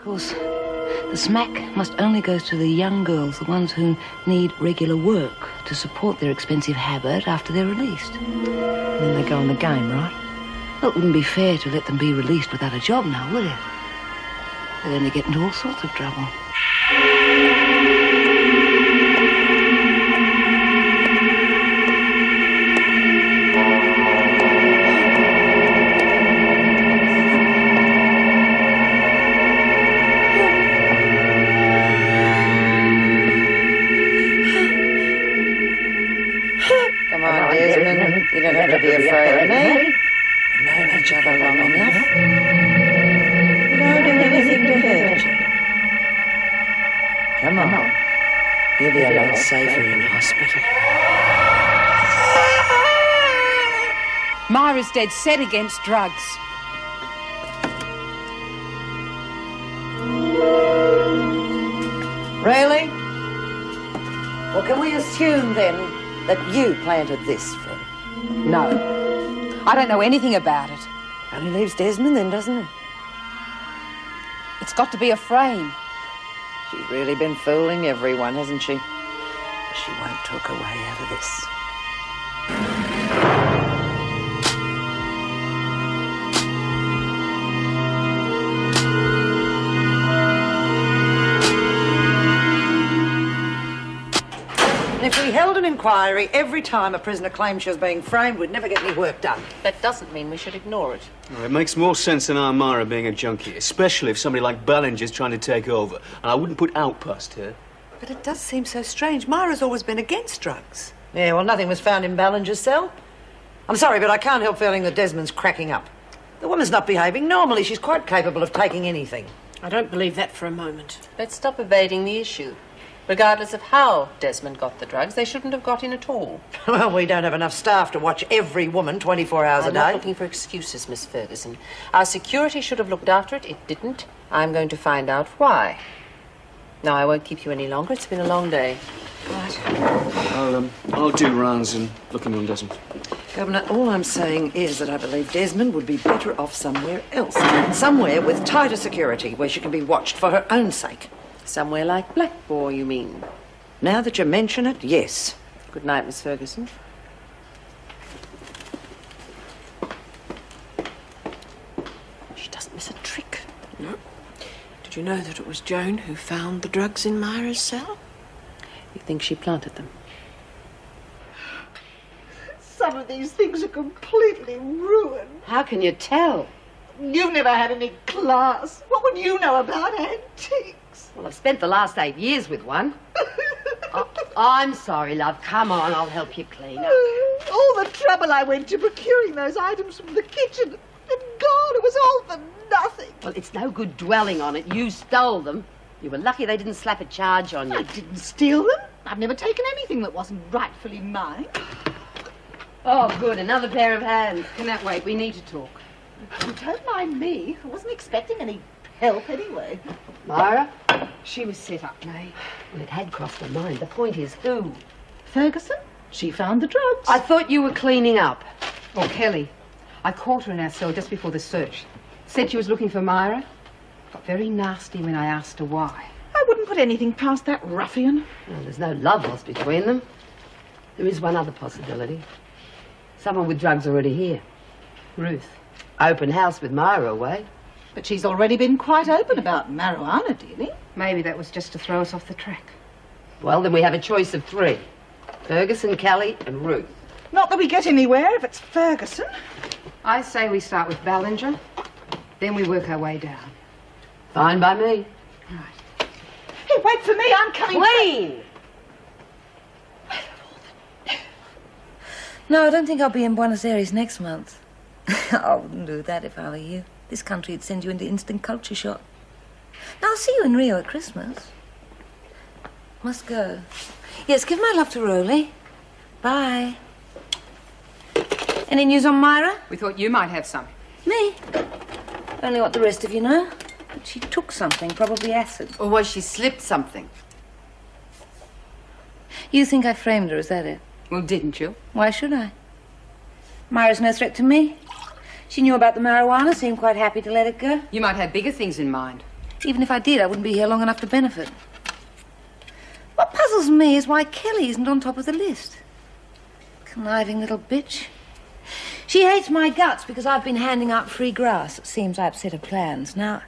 course, the smack must only go to the young girls, the ones who need regular work to support their expensive habit after they're released. And then they go on the game, right? Well, it wouldn't be fair to let them be released without a job now, would it? They'd only get into all sorts of trouble. Come on, Desmond. You don't have to be afraid of me. We've known each other long enough. We don't do anything to hurt you. Come on. You'll be a lot safer in hospital. Myra's dead set against drugs. Really? Well, can we assume then that you planted this, Fred? No. I don't know anything about it. Only leaves Desmond then, doesn't it? It's got to be a frame. She's really been fooling everyone, hasn't she? She won't talk her way out of this. If we held an inquiry every time a prisoner claimed she was being framed, we'd never get any work done. That doesn't mean we should ignore it. Well, it makes more sense than our Myra being a junkie, especially if somebody like Ballinger's trying to take over. And I wouldn't put out past her. But it does seem so strange. Myra's always been against drugs. Yeah, well, nothing was found in Ballinger's cell. I'm sorry, but I can't help feeling that Desmond's cracking up. The woman's not behaving normally. She's quite capable of taking anything. I don't believe that for a moment. Let's stop evading the issue. Regardless of how Desmond got the drugs, they shouldn't have got in at all. Well, we don't have enough staff to watch every woman 24 hours a I'm day. not looking for excuses, Miss Ferguson. Our security should have looked after it. It didn't. I'm going to find out why. Now, I won't keep you any longer. It's been a long day. Right. I'll do rounds and look in on Desmond. Governor, all I'm saying is that I believe Desmond would be better off somewhere else. Somewhere with tighter security, where she can be watched for her own sake. Somewhere like Blackboard, you mean? Now that you mention it, yes. Good night, Miss Ferguson. She doesn't miss a trick. No. Did you know that it was Joan who found the drugs in Myra's cell? You think she planted them? Some of these things are completely ruined. How can you tell? You've never had any class. What would you know about antiques? Well, I've spent the last 8 years with one. I'm sorry, love. Come on, I'll help you clean up. All the trouble I went to procuring those items from the kitchen. And God, it was all for nothing. Well, it's no good dwelling on it. You stole them. You were lucky they didn't slap a charge on you. I didn't steal them. I've never taken anything that wasn't rightfully mine. Oh, good. Another pair of hands. Can that wait? We need to talk. Don't mind me. I wasn't expecting any help anyway. Myra? She was set up, May. Well, it had crossed her mind. The point is, who? Ferguson? She found the drugs. I thought you were cleaning up. Or Kelly. I caught her in our cell just before the search. Said she was looking for Myra. Got very nasty when I asked her why. I wouldn't put anything past that ruffian. Well, there's no love lost between them. There is one other possibility. Someone with drugs already here. Ruth. Open house with Myra away. But she's already been quite open about marijuana dealing. Maybe that was just to throw us off the track. Well, then we have a choice of 3. Ferguson, Kelly and Ruth. Not that we get anywhere if it's Ferguson. I say we start with Ballinger, then we work our way down. Fine by me. Right. Hey, wait for me. I'm coming. Clean! No, I don't think I'll be in Buenos Aires next month. I wouldn't do that if I were you. This country would send you into instant culture shock. Now, I'll see you in Rio at Christmas. Must go. Yes, give my love to Rolly. Bye. Any news on Myra? We thought you might have some. Me? Only what the rest of you know. But she took something, probably acid. Or was she slipped something? You think I framed her, is that it? Well, didn't you? Why should I? Myra's no threat to me. She knew about the marijuana, seemed quite happy to let it go. You might have bigger things in mind. Even if I did, I wouldn't be here long enough to benefit. What puzzles me is why Kelly isn't on top of the list. Conniving little bitch. She hates my guts because I've been handing out free grass. It seems I upset her plans. Now,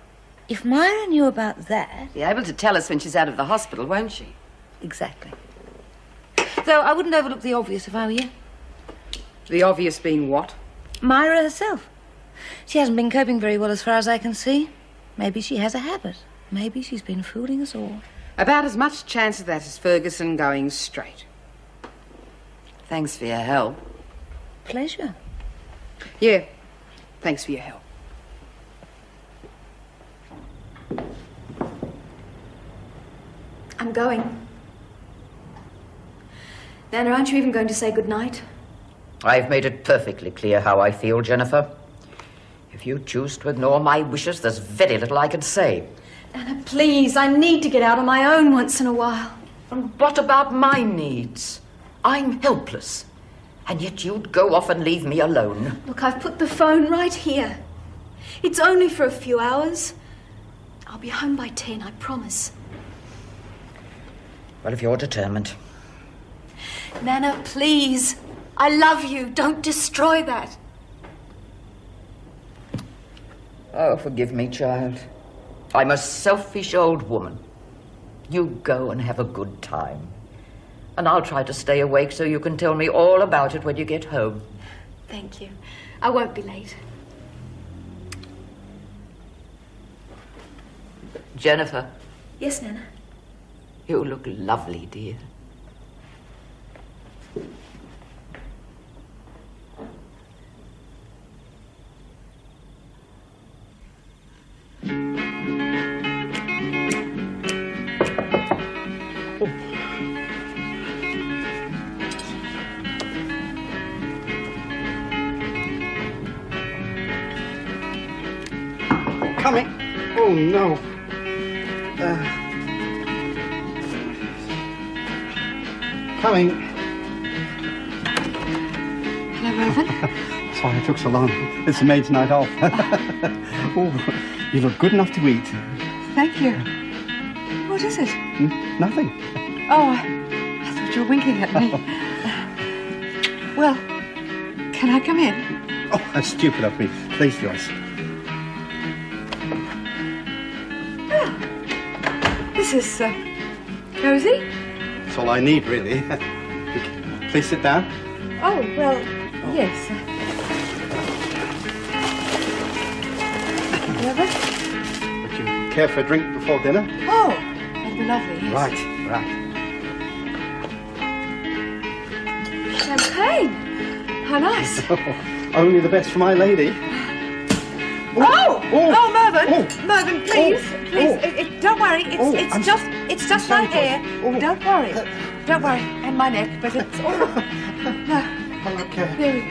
if Myra knew about that... Be able to tell us when she's out of the hospital, won't she? Exactly. Though I wouldn't overlook the obvious if I were you. The obvious being what? Myra herself. She hasn't been coping very well as far as I can see. Maybe she has a habit. Maybe she's been fooling us all. About as much chance of that as Ferguson going straight. Thanks for your help. Pleasure. Yeah, thanks for your help. I'm going. Nana, aren't you even going to say goodnight? I've made it perfectly clear how I feel, Jennifer. If you choose to ignore my wishes, there's very little I can say. Nana, please, I need to get out on my own once in a while. And what about my needs? I'm helpless. And yet you'd go off and leave me alone. Look, I've put the phone right here. It's only for a few hours. I'll be home by 10, I promise. Well, if you're determined. Nana, please. I love you. Don't destroy that. Oh, forgive me, child. I'm a selfish old woman. You go and have a good time. And I'll try to stay awake so you can tell me all about it when you get home. Thank you. I won't be late. Jennifer. Yes, Nana? You look lovely, dear. Coming. Oh, no. Coming. Hello, Mervyn. Sorry it took so long. It's the maid's night off. Oh, you look good enough to eat. Thank you. What is it? Nothing. Oh, I thought you were winking at me. Well, can I come in? Oh, that's stupid of me. Please, Joyce. This is, cozy? That's all I need, really. Please sit down. Oh, well, yes. Would you care for a drink before dinner? Oh, that'd be lovely, yes. Right. Champagne. How nice. Oh, only the best for my lady. Oh, Mervyn. Oh. Mervyn, please. Oh. Please. Oh. Don't worry. I'm It's just sorry, my hair. Joyce. Oh. Don't worry. Don't worry. And my neck, but it's all... No. Okay. There we go.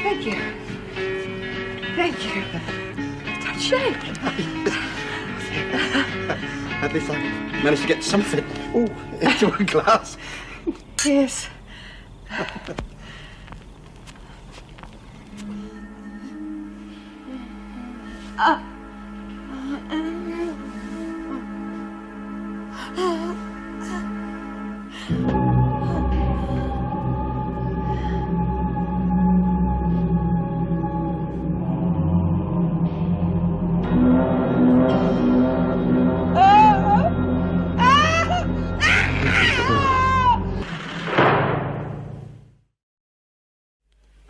Thank you. Thank you. Don't shake. At least I managed to get something. Oh, into a glass. Yes.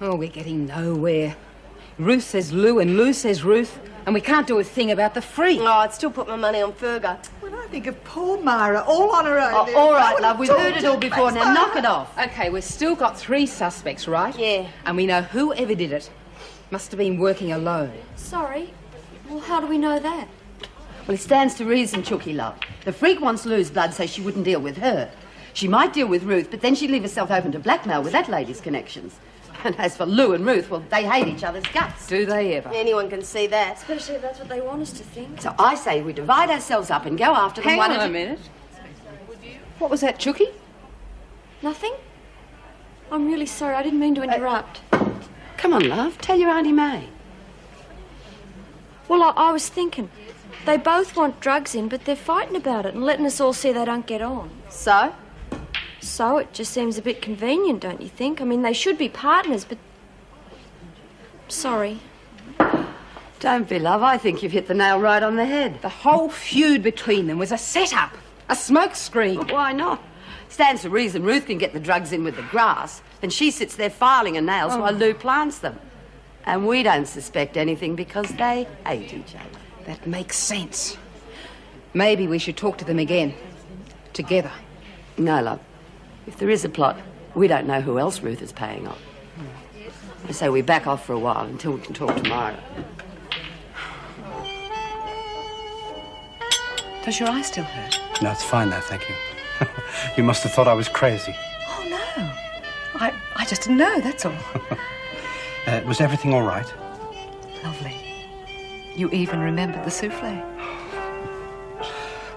Oh, we're getting nowhere. Ruth says Lou and Lou says Ruth, and we can't do a thing about the freak. Oh, I'd still put my money on Fergo. When I think of poor Myra, all on her own. Oh, all right, love, we've heard it all before. Now knock it off. Okay, we've still got 3 suspects, right? Yeah. And we know whoever did it must have been working alone. Sorry. Well, how do we know that? Well, it stands to reason, Chooky, love. The freak wants Lou's blood so she wouldn't deal with her. She might deal with Ruth, but then she'd leave herself open to blackmail with that lady's connections. And as for Lou and Ruth, well, they hate each other's guts. Do they ever? Anyone can see that. Especially if that's what they want us to think. So I say we divide ourselves up and go after them Hang one on at a minute. What was that, Chooky? Nothing? I'm really sorry. I didn't mean to interrupt. Come on, love. Tell your Auntie May. Well, I was thinking. They both want drugs in, but they're fighting about it and letting us all see they don't get on. So? So it just seems a bit convenient, don't you think? I mean, they should be partners, but... Sorry. Don't be, love. I think you've hit the nail right on the head. The whole feud between them was a setup, a smoke screen. But why not? Stands to reason Ruth can get the drugs in with the grass, and she sits there filing her nails while Lou plants them. And we don't suspect anything because they hate each other. That makes sense. Maybe we should talk to them again. Together. No, love. If there is a plot, we don't know who else Ruth is paying off. I say we back off for a while until we can talk to Myra. Does your eye still hurt? No, it's fine now, thank you. You must have thought I was crazy. Oh, no. I just didn't know, that's all. Was everything all right? Lovely. You even remembered the souffle.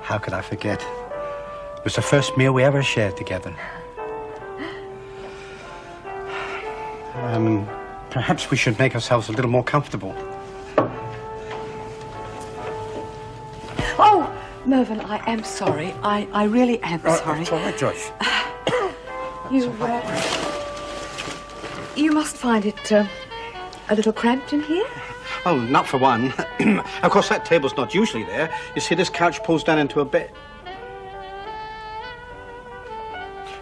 How could I forget? It was the first meal we ever shared together. Perhaps we should make ourselves a little more comfortable. Oh, Mervyn, I am sorry. I really am sorry. It's all right, Joyce. You must find it a little cramped in here. Oh, not for one. Of course, that table's not usually there. You see, this couch pulls down into a bed.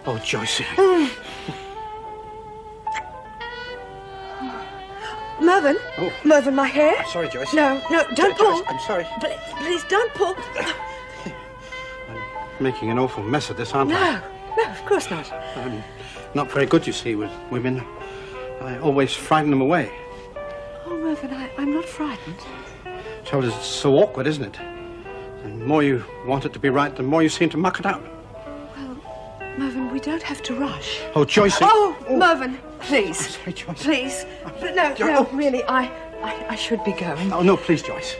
Oh, Joyce. Mervyn? Oh. Mervyn, my hair? I'm sorry, Joyce. No, don't pull. Joyce, I'm sorry. Please don't pull. I'm making an awful mess of this, aren't I? No, of course not. I'm not very good, you see, with women. I always frighten them away. Oh, Mervyn, I'm not frightened. Trouble is, it's so awkward, isn't it? The more you want it to be right, the more you seem to muck it out. Well, Mervyn, we don't have to rush. Oh, Joyce. Oh, Mervyn, please. Sorry, Joyce. Please. No, really, I should be going. Oh, no, please, Joyce.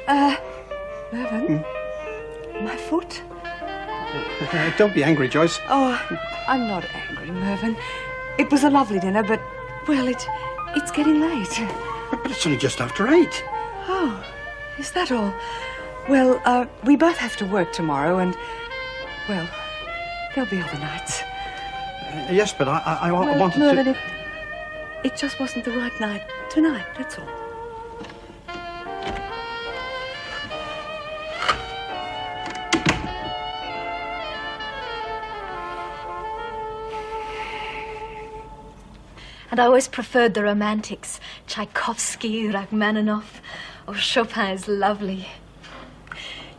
Mervyn? My foot? Don't be angry, Joyce. Oh, I'm not angry, Mervyn. It was a lovely dinner, but, well, it's getting late. But it's only just after 8. Oh, is that all? Well, we both have to work tomorrow, and, well, there'll be other nights. Yes, but I wanted Mervyn, to... it just wasn't the right night tonight, that's all. And I always preferred the romantics. Tchaikovsky, Rachmaninoff. Oh, Chopin is lovely.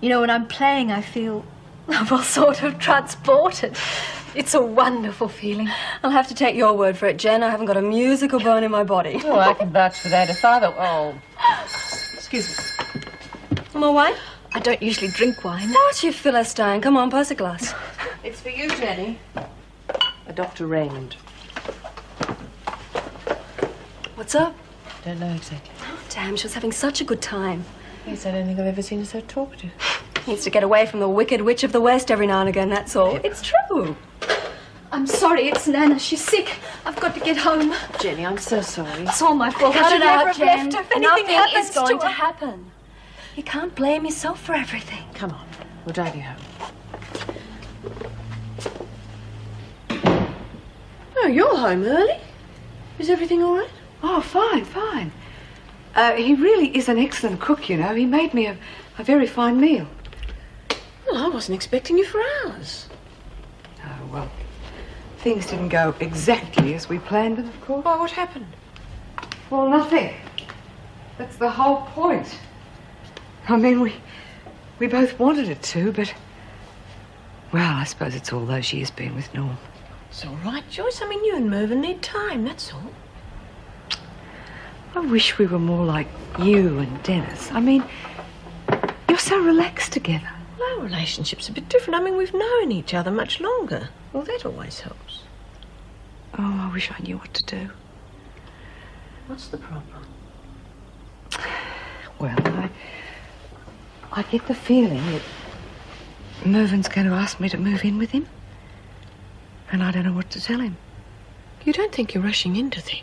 You know, when I'm playing, I feel, well, sort of transported. It's a wonderful feeling. I'll have to take your word for it, Jen. I haven't got a musical bone in my body. Oh, I can vouch for that. If Father... Oh. Excuse me. More wine? I don't usually drink wine. What, you Philistine? Come on, pass a glass. It's for you, Jenny. A Dr. Raymond. What's up? Don't know exactly. Oh, damn, she was having such a good time. Yes, I don't think I've ever seen her so talkative. Needs to get away from the Wicked Witch of the West every now and again, that's all. It's true. I'm sorry, it's Nana. She's sick. I've got to get home. Jenny, I'm so sorry. It's all my fault. I Cut should it never out, have Jen. left her. If anything Nothing happens is going to to her. happen. You can't blame yourself for everything. Come on, we'll drive you home. Oh, you're home early. Is everything all right? Oh, fine. He really is an excellent cook, you know. He made me a very fine meal. Well, I wasn't expecting you for hours. Oh, well, things didn't go exactly as we planned them, of course. Why, what happened? Well, nothing. That's the whole point. I mean, we both wanted it to, but... Well, I suppose it's all those years being with Norm. It's all right, Joyce. I mean, you and Mervyn need time, that's all. I wish we were more like you and Dennis. I mean, you're so relaxed together. Well, our relationship's a bit different. I mean, we've known each other much longer. Well, that always helps. Oh, I wish I knew what to do. What's the problem? Well, I get the feeling that Mervyn's going to ask me to move in with him. And I don't know what to tell him. You don't think you're rushing into things?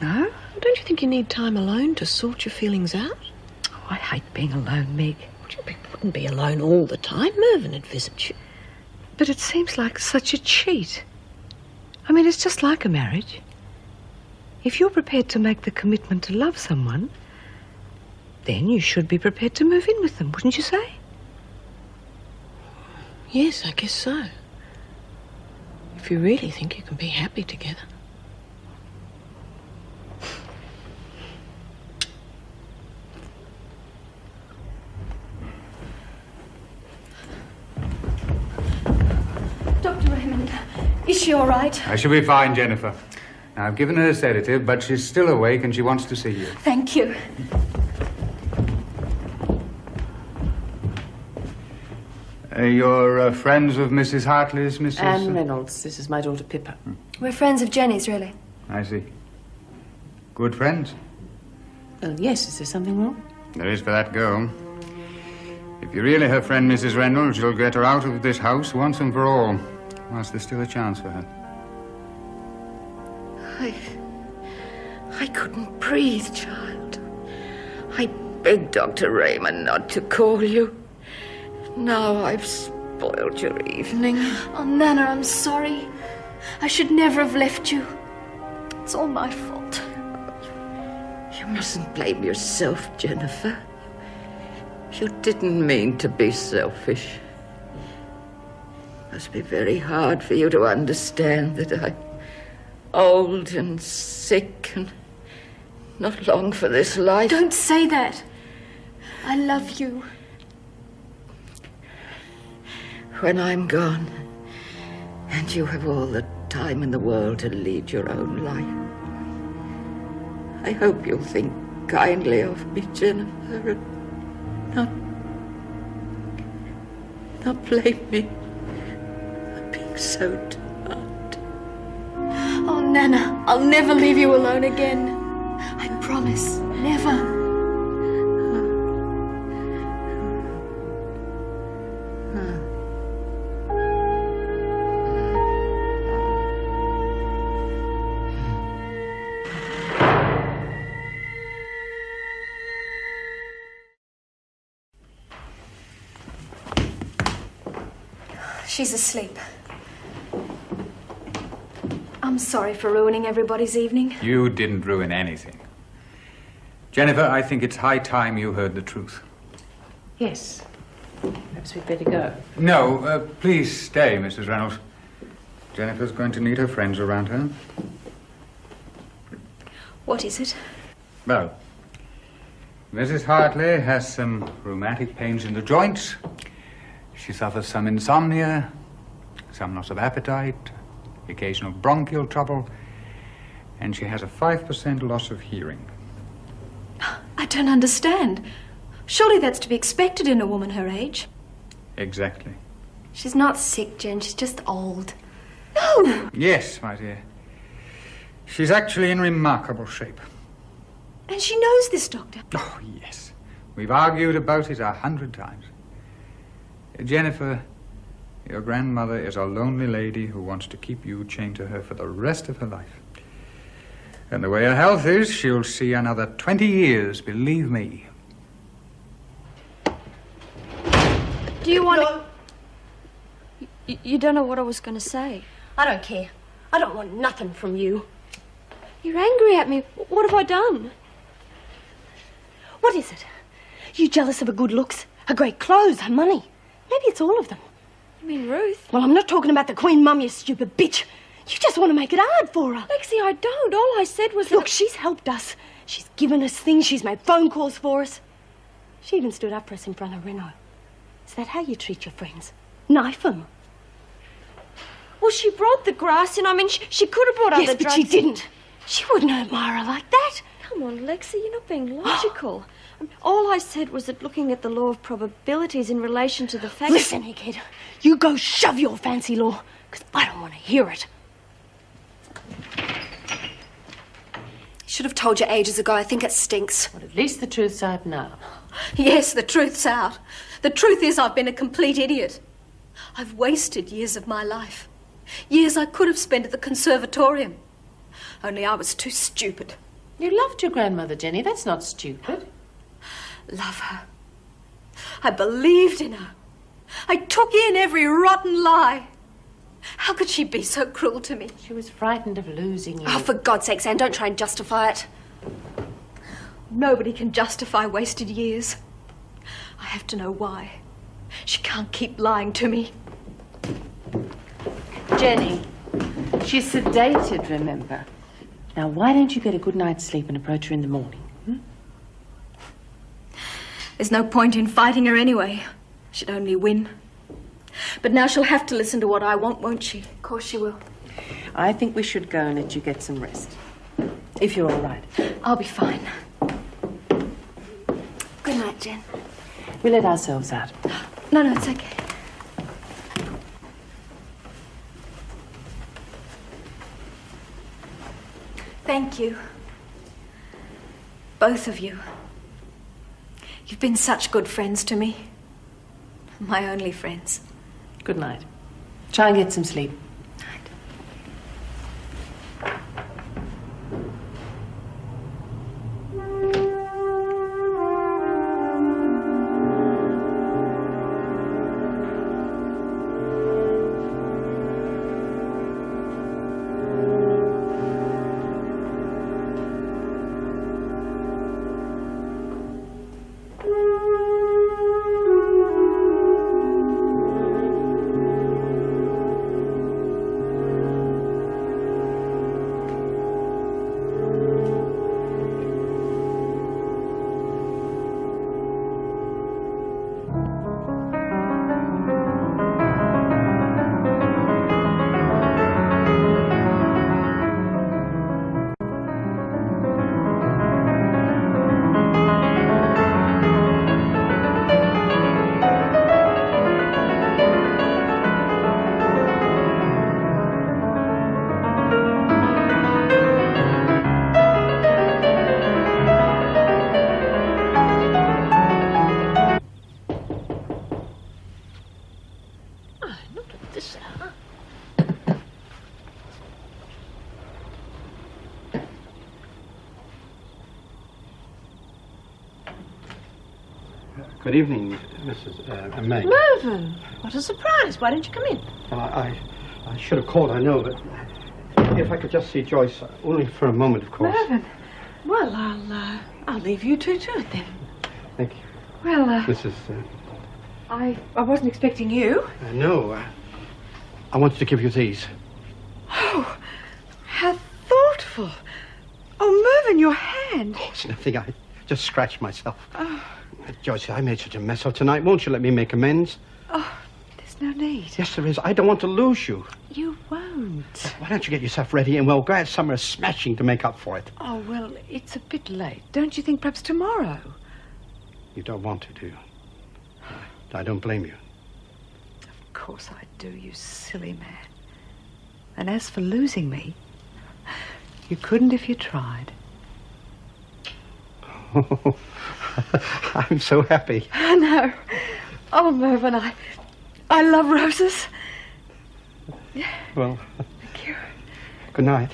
No? Don't you think you need time alone to sort your feelings out? Oh, I hate being alone, Meg. You wouldn't be alone all the time. Mervyn would visit you. But it seems like such a cheat. I mean, it's just like a marriage. If you're prepared to make the commitment to love someone, then you should be prepared to move in with them, wouldn't you say? Yes, I guess so. If you really think you can be happy together. Dr. Raymond, is she all right? She'll be fine, Jennifer. Now, I've given her a sedative, but she's still awake and she wants to see you. Thank you. You're friends of Mrs. Hartley's, Mrs. Anne Reynolds. This is my daughter, Pippa. We're friends of Jenny's, really. I see. Good friends? Well, yes. Is there something wrong? There is for that girl. If you're really her friend, Mrs. Reynolds, you'll get her out of this house once and for all, whilst there's still a chance for her. I couldn't breathe, child. I begged Dr. Raymond not to call you. Now I've spoiled your evening. Oh, Nana, I'm sorry. I should never have left you. It's all my fault. You mustn't blame yourself, Jennifer. You didn't mean to be selfish. It must be very hard for you to understand that I'm old and sick and not long for this life. Don't say that. I love you. When I'm gone, and you have all the time in the world to lead your own life, I hope you'll think kindly of me, Jennifer, and not blame me for being so tart. Oh, Nana, I'll never leave you alone again. I promise, never. She's asleep. I'm sorry for ruining everybody's evening. You didn't ruin anything. Jennifer, I think it's high time you heard the truth. Yes. Perhaps we'd better go. No, please stay, Mrs. Reynolds. Jennifer's going to need her friends around her. What is it? Well, Mrs. Hartley has some rheumatic pains in the joints. She suffers some insomnia, some loss of appetite, occasional bronchial trouble, and she has a 5% loss of hearing. I don't understand. Surely that's to be expected in a woman her age. Exactly. She's not sick, Jen. She's just old. No! Yes, my dear. She's actually in remarkable shape. And she knows this, Doctor. Oh, yes. We've argued about it 100 times. Jennifer, your grandmother is a lonely lady who wants to keep you chained to her for the rest of her life. And the way her health is, she'll see another 20 years, believe me. Do you want to... You don't know what I was going to say. I don't care. I don't want nothing from you. You're angry at me. What have I done? What is it? You jealous of her good looks, her great clothes, her money? Maybe it's all of them. You mean Ruth? Well, I'm not talking about the Queen Mum, you stupid bitch. You just want to make it hard for her. Lexi, I don't. All I said was... Look, she's helped us. She's given us things. She's made phone calls for us. She even stood up for us in front of Renault. Is that how you treat your friends? Knife them? Well, she brought the grass in. I mean, she could have brought other drugs. Yes, but she didn't. She wouldn't admire her like that. Come on, Lexi, you're not being logical. All I said was that looking at the law of probabilities in relation to the fact... Listen, kid, you go shove your fancy law, because I don't want to hear it. Should have told you ages ago. I think it stinks. Well, at least the truth's out now. Yes, the truth's out. The truth is I've been a complete idiot. I've wasted years of my life. Years I could have spent at the conservatorium. Only I was too stupid. You loved your grandmother, Jenny. That's not stupid. love her. I believed in her. I took in every rotten lie. How could she be so cruel to me? She was frightened of losing you. Oh, for God's sake, Anne, don't try and justify it. Nobody can justify wasted years. I have to know why. She can't keep lying to me. Jenny, she's sedated, remember? Now, why don't you get a good night's sleep and approach her in the morning? There's no point in fighting her anyway. She'd only win. But now she'll have to listen to what I want, won't she? Of course she will. I think we should go and let you get some rest. If you're all right. I'll be fine. Good night, Jen. We let ourselves out. No, it's okay. Thank you. Both of you. You've been such good friends to me. My only friends. Good night. Try and get some sleep. Good evening, Mrs. May. Mervyn, what a surprise. Why didn't you come in? Well, I should have called, I know, but if I could just see Joyce, only for a moment, of course. Mervyn, well, I'll leave you two to it then. Thank you. Well, Mrs. I wasn't expecting you. No, I wanted to give you these. Oh, how thoughtful. Oh, Mervyn, your hand. Oh, it's nothing. I just scratched myself. Oh. Joyce, I made such a mess of tonight. Won't you let me make amends? Oh, there's no need. Yes, there is. I don't want to lose you. You won't. Why don't you get yourself ready and we'll go out somewhere smashing to make up for it? Oh, well, it's a bit late. Don't you think perhaps tomorrow? You don't want to, do you? I don't blame you. Of course I do, you silly man. And as for losing me, you couldn't if you tried. Oh, I'm so happy. I know. Oh, Mervyn, I love roses. Well, thank you. Good night.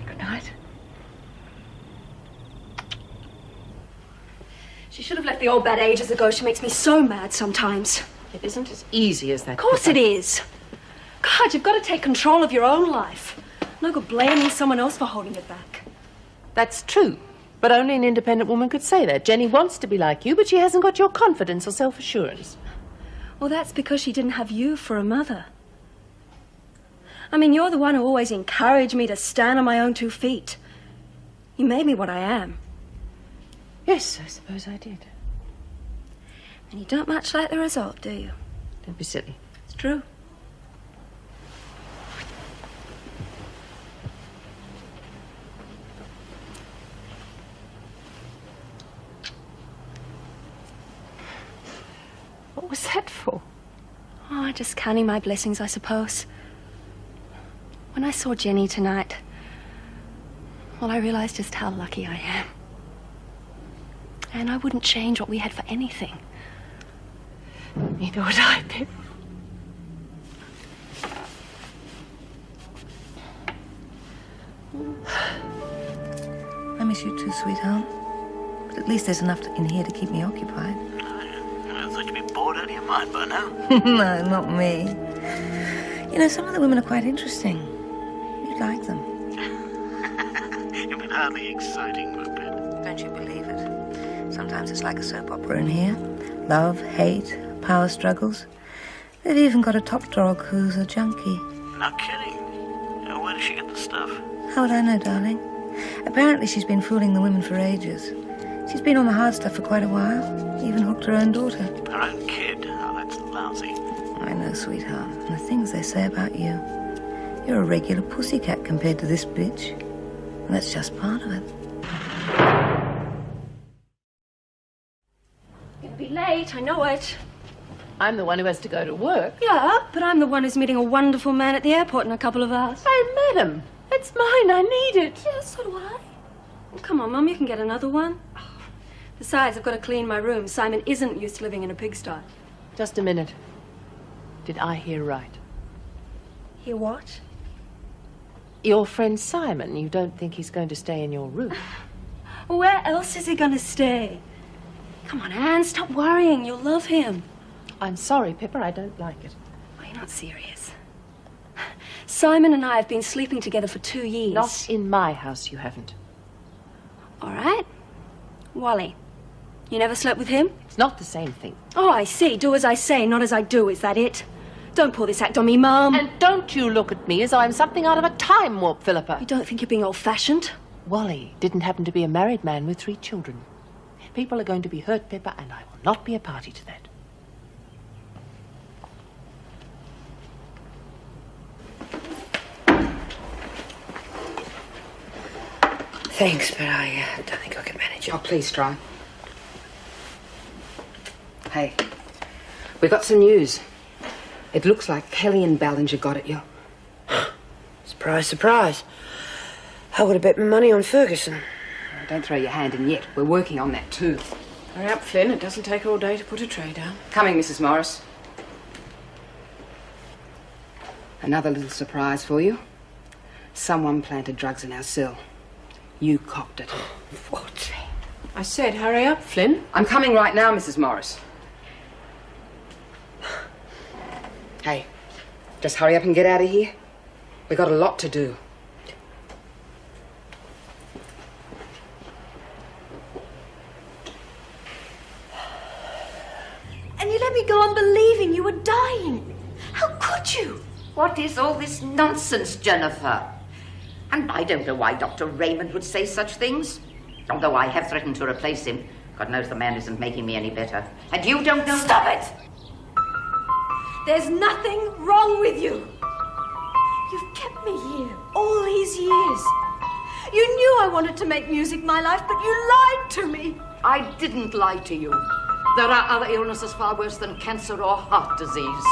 Good night. She should have left the old bad ages ago. She makes me so mad sometimes. It isn't as easy as that. Of course it is. God, you've got to take control of your own life. No good blaming someone else for holding it back. That's true. But only an independent woman could say that. Jenny wants to be like you, but she hasn't got your confidence or self-assurance. Well, that's because she didn't have you for a mother. I mean, you're the one who always encouraged me to stand on my own 2 feet. You made me what I am. Yes, I suppose I did. And you don't much like the result, do you? Don't be silly. It's true. What was that for? Oh, just counting my blessings, I suppose. When I saw Jenny tonight, well, I realized just how lucky I am. And I wouldn't change what we had for anything. Neither would I, Pip. I miss you too, sweetheart. But at least there's enough in here to keep me occupied. I thought you'd be bored out of your mind by now. No, not me. You know, some of the women are quite interesting. You'd like them. You've been hardly exciting, Rupert. Don't you believe it? Sometimes it's like a soap opera in here. Love, hate, power struggles. They've even got a top dog who's a junkie. No kidding. Where does she get the stuff? How would I know, darling? Apparently she's been fooling the women for ages. She's been on the hard stuff for quite a while. Even hooked her own daughter. Her own kid? Oh, that's lousy. I know, sweetheart. And the things they say about you. You're a regular pussycat compared to this bitch. And that's just part of it. Gonna be late, I know it. I'm the one who has to go to work. Yeah, but I'm the one who's meeting a wonderful man at the airport in a couple of hours. I met him. It's mine. I need it. Yeah, so do I. Well, come on, Mum, you can get another one. Besides, I've got to clean my room. Simon isn't used to living in a pigsty. Just a minute. Did I hear right? Hear what? Your friend Simon, you don't think he's going to stay in your room? Where else is he going to stay? Come on, Anne, stop worrying. You'll love him. I'm sorry, Pippa, I don't like it. Oh, you're not serious. Simon and I have been sleeping together for 2 years. Not in my house, you haven't. All right. Wally, you never slept with him? It's not the same thing. Oh, I see. Do as I say, not as I do. Is that it? Don't pull this act on me, Mum. And don't you look at me as though I'm something out of a time warp, Philippa. You don't think you're being old-fashioned? Wally didn't happen to be a married man with 3 children. People are going to be hurt, Pippa, and I will not be a party to that. Thanks, but I don't think I can manage it. Oh, please try. Hey, we got some news. It looks like Kelly and Ballinger got at you. Surprise, surprise. I would have bet my money on Ferguson. Don't throw your hand in yet. We're working on that too. Hurry up, Flynn. It doesn't take all day to put a tray down. Coming, Mrs. Morris. Another little surprise for you. Someone planted drugs in our cell. You cocked it. What? I said hurry up, Flynn. I'm coming right now, Mrs. Morris. Hey, just hurry up and get out of here. We got a lot to do. And you let me go on believing you were dying. How could you? What is all this nonsense, Jennifer? And I don't know why Dr. Raymond would say such things. Although I have threatened to replace him. God knows the man isn't making me any better. And you don't know... Stop it! There's nothing wrong with you. You've kept me here all these years. You knew I wanted to make music my life, but you lied to me. I didn't lie to you. There are other illnesses far worse than cancer or heart disease.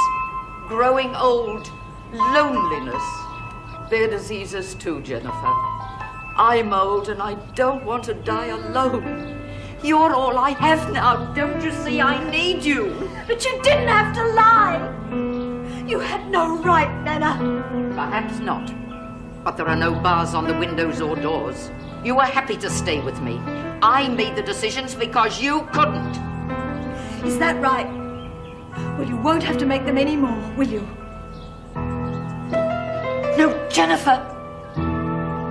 Growing old, loneliness. They're diseases too, Jennifer. I'm old and I don't want to die alone. You're all I have now. Don't you see I need you? But you didn't have to lie. You had no right, Nana. Perhaps not. But there are no bars on the windows or doors. You were happy to stay with me. I made the decisions because you couldn't. Is that right? Well, you won't have to make them anymore, will you? No, Jennifer.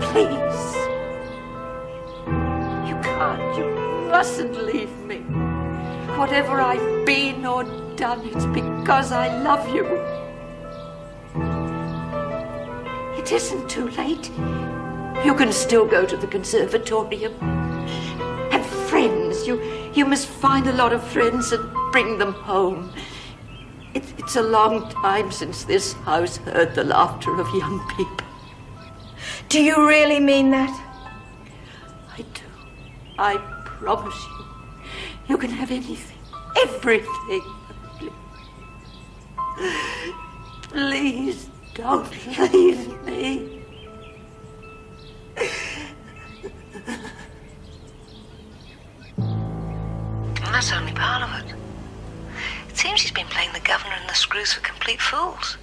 Please. You can't. You mustn't leave me. Whatever I've been or done, it's because I love you. It isn't too late. You can still go to the conservatorium. Have friends. You must find a lot of friends and bring them home. It's a long time since this house heard the laughter of young people. Do you really mean that? I do. I promise you. You can have anything. Everything. Please don't leave me. And that's only part of it. It seems she's been playing the governor and the screws for complete fools.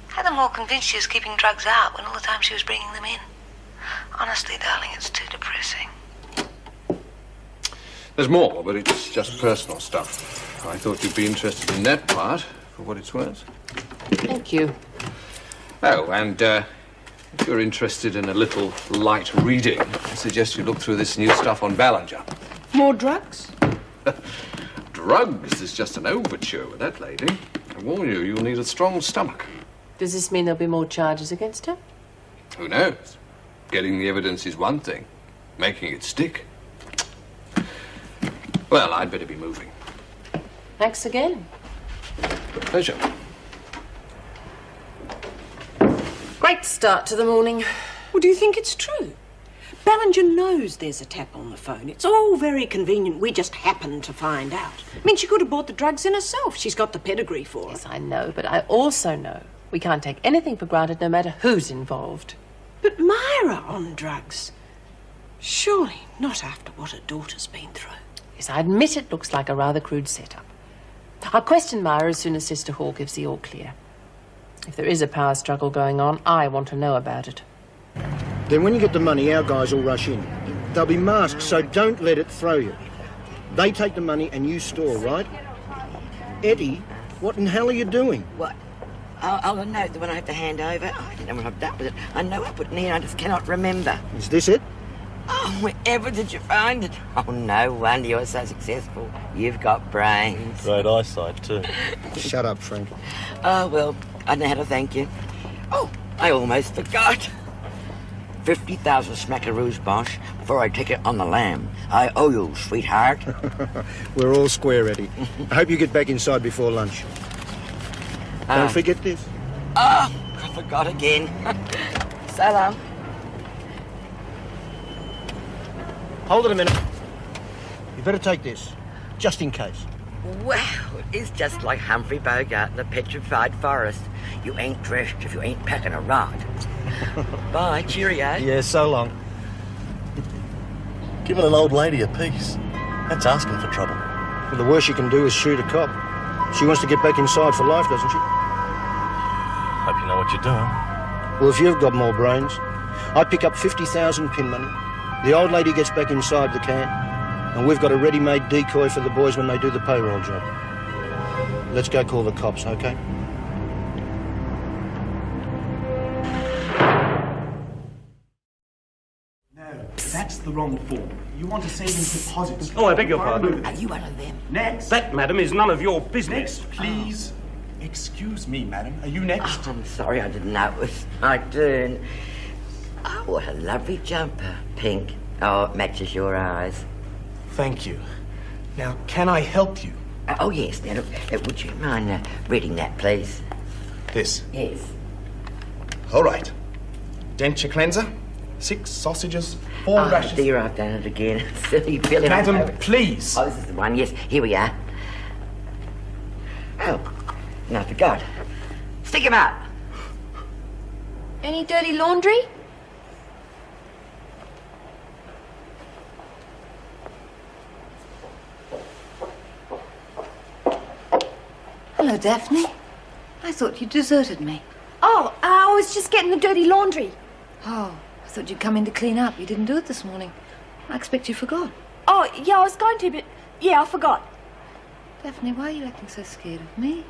Had them all convinced she was keeping drugs out when all the time she was bringing them in. Honestly, darling, it's too depressing. There's more, but it's just personal stuff. I thought you'd be interested in that part, for what it's worth. Thank you. Oh, and if you're interested in a little light reading, I suggest you look through this new stuff on Ballinger. More drugs? Drugs is just an overture with that lady. I warn you, you'll need a strong stomach. Does this mean there'll be more charges against her? Who knows? Getting the evidence is one thing. Making it stick. Well, I'd better be moving. Thanks again. Pleasure. Great start to the morning. Well, do you think it's true? Ballinger knows there's a tap on the phone. It's all very convenient. We just happened to find out. I mean, she could have bought the drugs in herself. She's got the pedigree for it. Yes, I know, but I also know we can't take anything for granted no matter who's involved. But Myra on drugs? Surely not after what her daughter's been through. Yes, I admit it looks like a rather crude setup. I'll question Myra as soon as Sister Hall gives the all clear. If there is a power struggle going on, I want to know about it. Then when you get the money, our guys will rush in. They'll be masked, so don't let it throw you. They take the money and you store, right? Eddie, what in hell are you doing? What? I'll note the one I have to hand over. Oh, I don't know what I've done with it. I know I put it in here, I just cannot remember. Is this it? Oh, wherever did you find it? Oh, no wonder you're so successful. You've got brains. Great eyesight, too. Shut up, Frank. Oh, well, I don't know how to thank you. Oh, I almost forgot. 50,000 smackaroos, Bosch, before I take it on the lam. I owe you, sweetheart. We're all square, Eddie. I hope you get back inside before lunch. Don't forget this. Oh, I forgot again. So long. Hold it a minute. You better take this, just in case. Wow, it's just like Humphrey Bogart in the Petrified Forest. You ain't dressed if you ain't packing a rod. Bye, cheerio. Yeah, so long. Giving an old lady a piece. That's asking for trouble. Well, the worst you can do is shoot a cop. She wants to get back inside for life, doesn't she? Hope you know what you're doing. Well, if you've got more brains, I pick up 50,000 pin money. The old lady gets back inside the can, and we've got a ready-made decoy for the boys when they do the payroll job. Let's go call the cops, okay? No, that's the wrong form. You want a savings deposit. Oh, I beg your pardon. Are you one of them? Next. That, madam, is none of your business. Next, please. Excuse me, madam. Are you next? Oh, I'm sorry, I didn't know it was my turn. Oh, what a lovely jumper. Pink. Oh, it matches your eyes. Thank you. Now, can I help you? Oh, yes. Now, look, would you mind reading that, please? This? Yes. All right. Denture cleanser, 6 sausages, 4 rashes. Oh, dear, I've done it again. Silly Billy. Madam, please. Oh, this is the one. Yes, here we are. Oh, no, I forgot. Stick him up. Any dirty laundry? Hello, Daphne. I thought you deserted me. Oh, I was just getting the dirty laundry. Oh, I thought you'd come in to clean up. You didn't do it this morning. I expect you forgot. Oh, yeah, I was going to, but yeah, I forgot. Daphne, why are you acting so scared of me?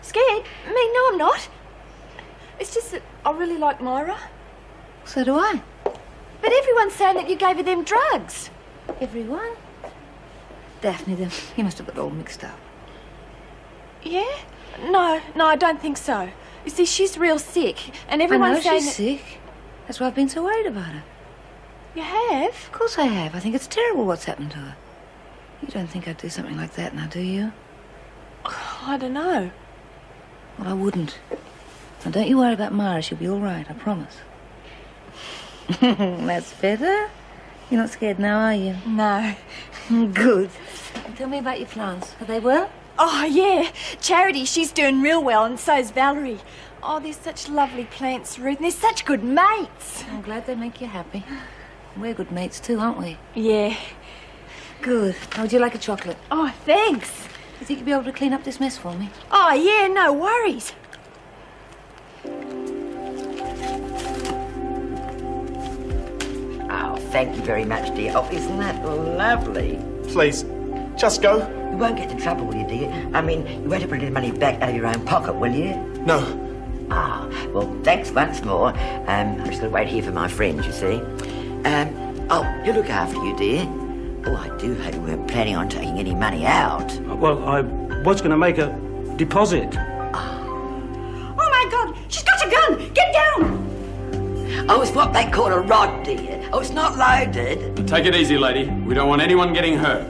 Scared? Me? No, I'm not. It's just that I really like Myra. So do I. But everyone's saying that you gave her them drugs. Everyone? Daphne, then you must have got all mixed up. Yeah? No, I don't think so. You see, she's real sick, and I everyone's know saying she's sick. That's why I've been so worried about her. You have? Of course I have. I think it's terrible what's happened to her. You don't think I'd do something like that now, do you? I don't know. Well, I wouldn't. Now, don't you worry about Myra. She'll be all right, I promise. That's better. You're not scared now, are you? No. Good. Tell me about your plants. Are they well? Oh, yeah. Charity, she's doing real well, and so's Valerie. Oh, they're such lovely plants, Ruth, and they're such good mates. I'm glad they make you happy. We're good mates too, aren't we? Yeah. Good. How would you like a chocolate? Oh, thanks. You think you'll be able to clean up this mess for me? Oh, yeah, no worries. thank you very much, dear. Oh, isn't that lovely? Please, just go. You won't get into trouble, will you, dear? I mean, you won't have to put any money back out of your own pocket, will you? No. Ah, well, thanks once more. I'm just going to wait here for my friends, you see. Oh, you look after you, dear. Oh, I do hope you weren't planning on taking any money out. Well, I was going to make a deposit. Oh, my God! She's got a gun! Get down! Oh, it's what they call a rod, dear. Oh, it's not loaded. Take it easy, lady. We don't want anyone getting hurt.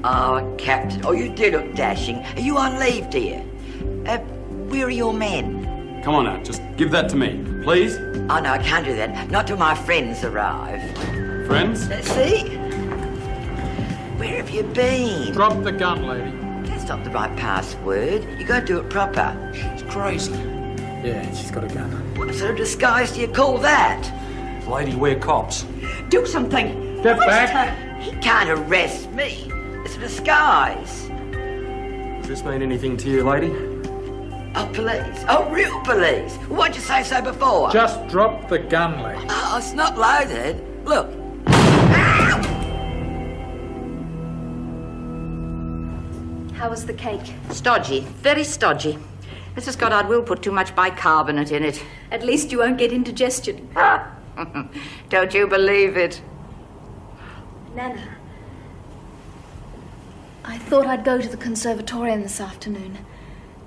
Oh, Captain. Oh, you do look dashing. Are you on leave, dear? Where are your men? Come on now, just give that to me, please. Oh, no, I can't do that. Not till my friends arrive. Friends? Let's see. Where have you been? Drop the gun, lady. That's not the right password. You got to do it proper. She's crazy. Yeah, she's got a gun. What sort of disguise do you call that? Lady, we're cops. Do something! Get back! He can't arrest me. It's a disguise. Does this mean anything to you, lady? Oh, police. Oh, real police. Why'd you say so before? Just drop the gun, lady. Oh, it's not loaded. Look. How was the cake? Stodgy, very stodgy. Mrs. Goddard will put too much bicarbonate in it. At least you won't get indigestion. Don't you believe it? Nana, I thought I'd go to the conservatorium this afternoon,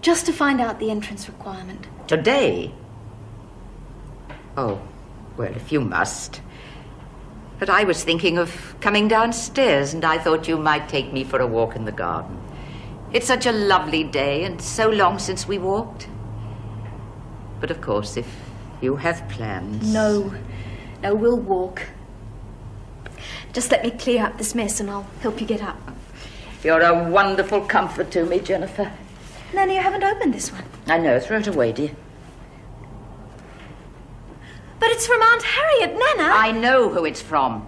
just to find out the entrance requirement. Today? Oh, well, if you must. But I was thinking of coming downstairs, and I thought you might take me for a walk in the garden. It's such a lovely day, and so long since we walked. But of course, if you have plans... No, we'll walk. Just let me clear up this mess and I'll help you get up. You're a wonderful comfort to me, Jennifer. Nanny, you haven't opened this one. I know, throw it away, dear. But it's from Aunt Harriet, Nana. I know who it's from.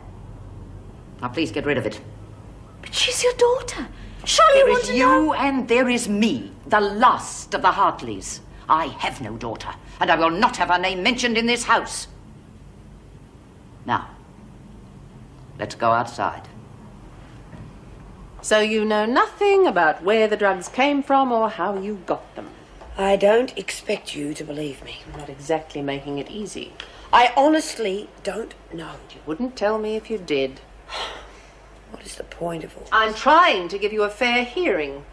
Now, please get rid of it. But she's your daughter. Surely you want to know... There is you and there is me, the last of the Hartleys. I have no daughter, and I will not have her name mentioned in this house. Now, let's go outside. So you know nothing about where the drugs came from or how you got them? I don't expect you to believe me. Not exactly making it easy. I honestly don't know. You wouldn't tell me if you did. What is the point of all this? I'm trying to give you a fair hearing.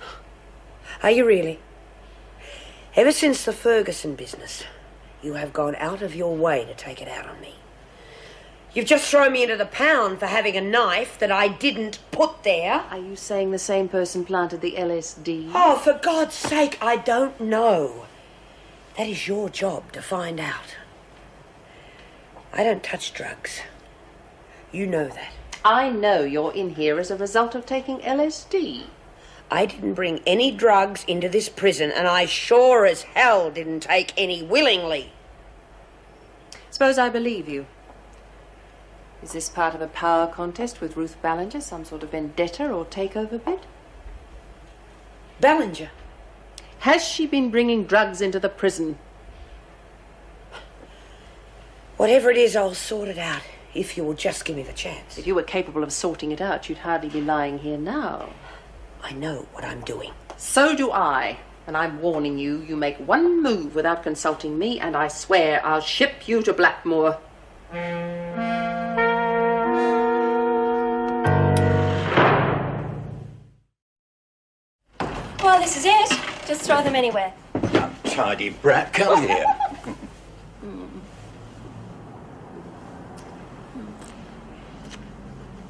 Are you really? Ever since the Ferguson business, you have gone out of your way to take it out on me. You've just thrown me into the pound for having a knife that I didn't put there. Are you saying the same person planted the LSD? Oh, for God's sake, I don't know. That is your job to find out. I don't touch drugs. You know that. I know you're in here as a result of taking LSD. I didn't bring any drugs into this prison, and I sure as hell didn't take any willingly. Suppose I believe you. Is this part of a power contest with Ruth Ballinger, some sort of vendetta or takeover bid? Ballinger? Has she been bringing drugs into the prison? Whatever it is, I'll sort it out, if you will just give me the chance. If you were capable of sorting it out, you'd hardly be lying here now. I know what I'm doing. So do I. And I'm warning you, you make one move without consulting me, and I swear I'll ship you to Blackmoor. Well, this is it. Just throw them anywhere. Tidy brat, come here.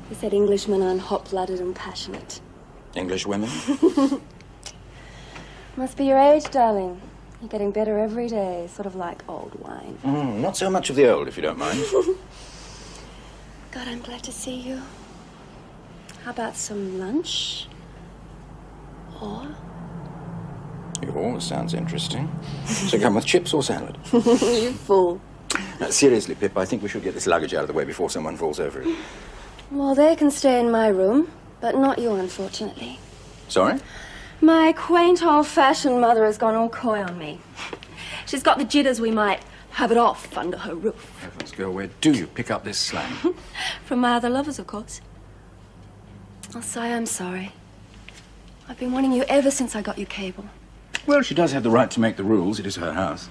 He said Englishmen aren't hot-blooded and passionate. English women? Must be your age, darling. You're getting better every day, sort of like old wine. Not so much of the old, if you don't mind. God, I'm glad to see you. How about some lunch? Or? Your sounds interesting. So come with chips or salad? You fool. Seriously, Pip, I think we should get this luggage out of the way before someone falls over it. Well, they can stay in my room, but not you, unfortunately. Sorry? My quaint, old-fashioned mother has gone all coy on me. She's got the jitters we might have it off under her roof. Heavens, girl, where do you pick up this slang? From my other lovers, of course. I'll say I'm sorry. I've been wanting you ever since I got you cable. Well, she does have the right to make the rules. It is her house.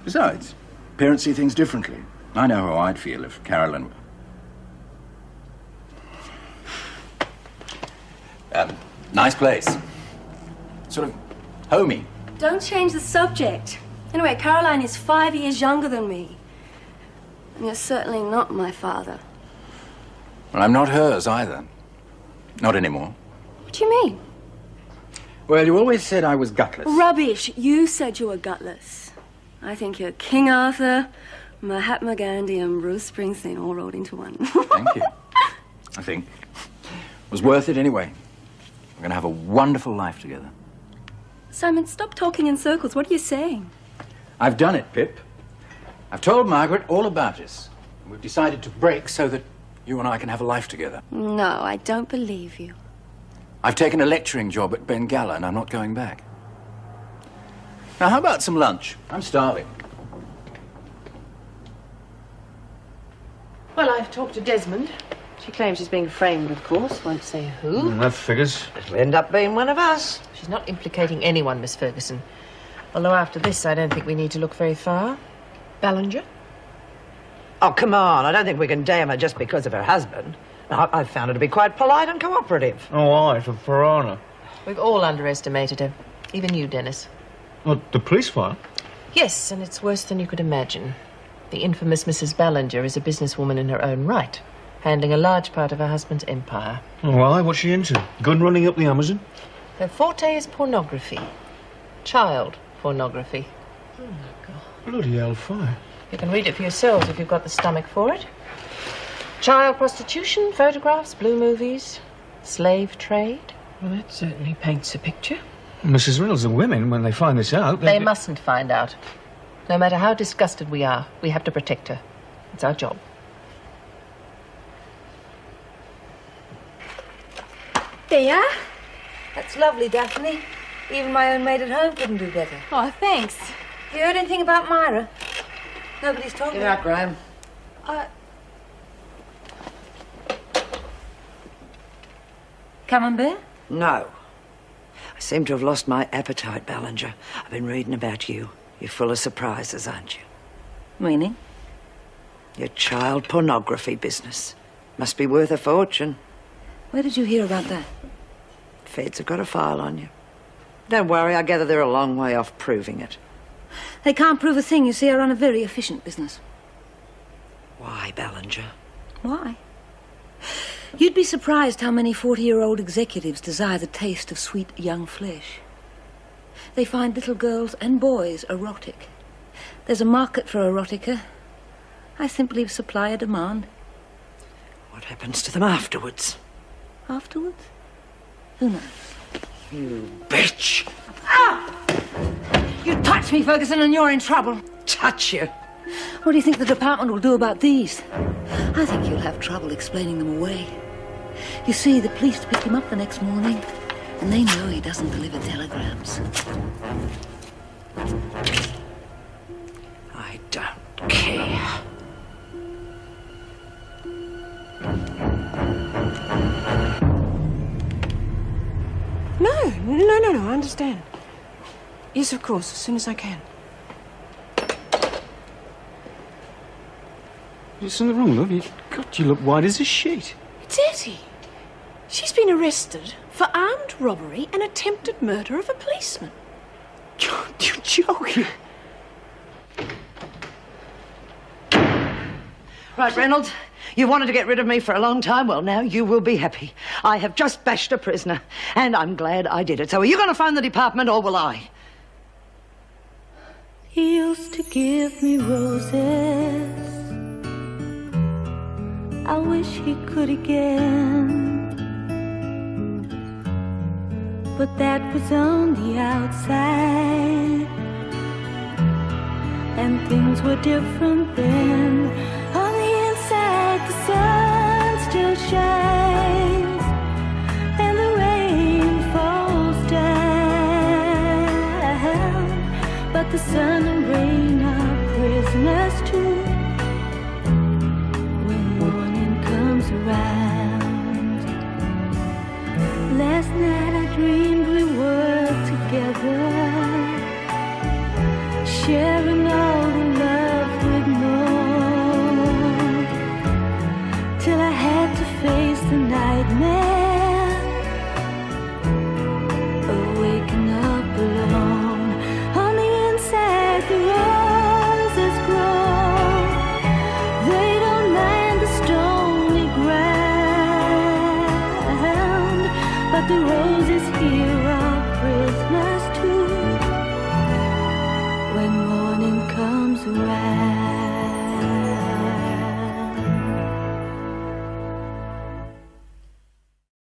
Besides, parents see things differently. I know how I'd feel if Carolyn... nice place. Sort of homey. Don't change the subject. Anyway, Caroline is 5 years younger than me. And you're certainly not my father. Well, I'm not hers either. Not anymore. What do you mean? Well, you always said I was gutless. Rubbish. You said you were gutless. I think you're King Arthur, Mahatma Gandhi, and Bruce Springsteen all rolled into one. Thank you. I think. It was worth it anyway. We're going to have a wonderful life together. Simon, stop talking in circles. What are you saying? I've done it, Pip. I've told Margaret all about us. We've decided to break so that you and I can have a life together. No, I don't believe you. I've taken a lecturing job at Bengala and I'm not going back. Now, how about some lunch? I'm starving. Well, I've talked to Desmond. She claims she's being framed, of course. Won't say who. That figures. It'll end up being one of us. She's not implicating anyone, Miss Ferguson. Although after this, I don't think we need to look very far. Ballinger? Oh, come on. I don't think we can damn her just because of her husband. I've found her to be quite polite and cooperative. Oh, aye, for piranha. We've all underestimated her. Even you, Dennis. Well, the police file? Yes, and it's worse than you could imagine. The infamous Mrs. Ballinger is a businesswoman in her own right, handling a large part of her husband's empire. Oh, aye, what's she into? Gun running up the Amazon? Her forte is pornography. Child pornography. Oh, my God. Bloody hellfire. You can read it for yourselves if you've got the stomach for it. Child prostitution, photographs, blue movies, slave trade. Well, that certainly paints a picture. Mrs. Reynolds, the women, when they find this out... They mustn't find out. No matter how disgusted we are, we have to protect her. It's our job. There you are. That's lovely, Daphne. Even my own maid at home couldn't do better. Oh, thanks. Have you heard anything about Myra? Nobody's talking. Get out, Graham. Camembert? No. I seem to have lost my appetite, Ballinger. I've been reading about you. You're full of surprises, aren't you? Meaning? Your child pornography business. Must be worth a fortune. Where did you hear about that? Feds have got a file on you. Don't worry, I gather they're a long way off proving it. They can't prove a thing. You see, I run a very efficient business. Why, Ballinger? Why? You'd be surprised how many 40-year-old executives desire the taste of sweet young flesh. They find little girls and boys erotic. There's a market for erotica. I simply supply a demand. What happens to them afterwards? Afterwards? Who knows? You bitch! Ah! You touch me, Ferguson, and you're in trouble. Touch you? What do you think the department will do about these? I think you'll have trouble explaining them away. You see, the police picked him up the next morning, and they know he doesn't deliver telegrams. I don't care. No, I understand. Yes, of course, as soon as I can. There's something wrong, love. You look white as a sheet. It's Etty. She's been arrested for armed robbery and attempted murder of a policeman. You're joking. Right, Reynolds. You wanted to get rid of me for a long time. Well, now you will be happy. I have just bashed a prisoner, and I'm glad I did it. So are you going to phone the department, or will I? He used to give me roses. I wish he could again. But that was on the outside, and things were different then. On the inside, the sun still shines, and the rain falls down. But the sun and rain are prisoners share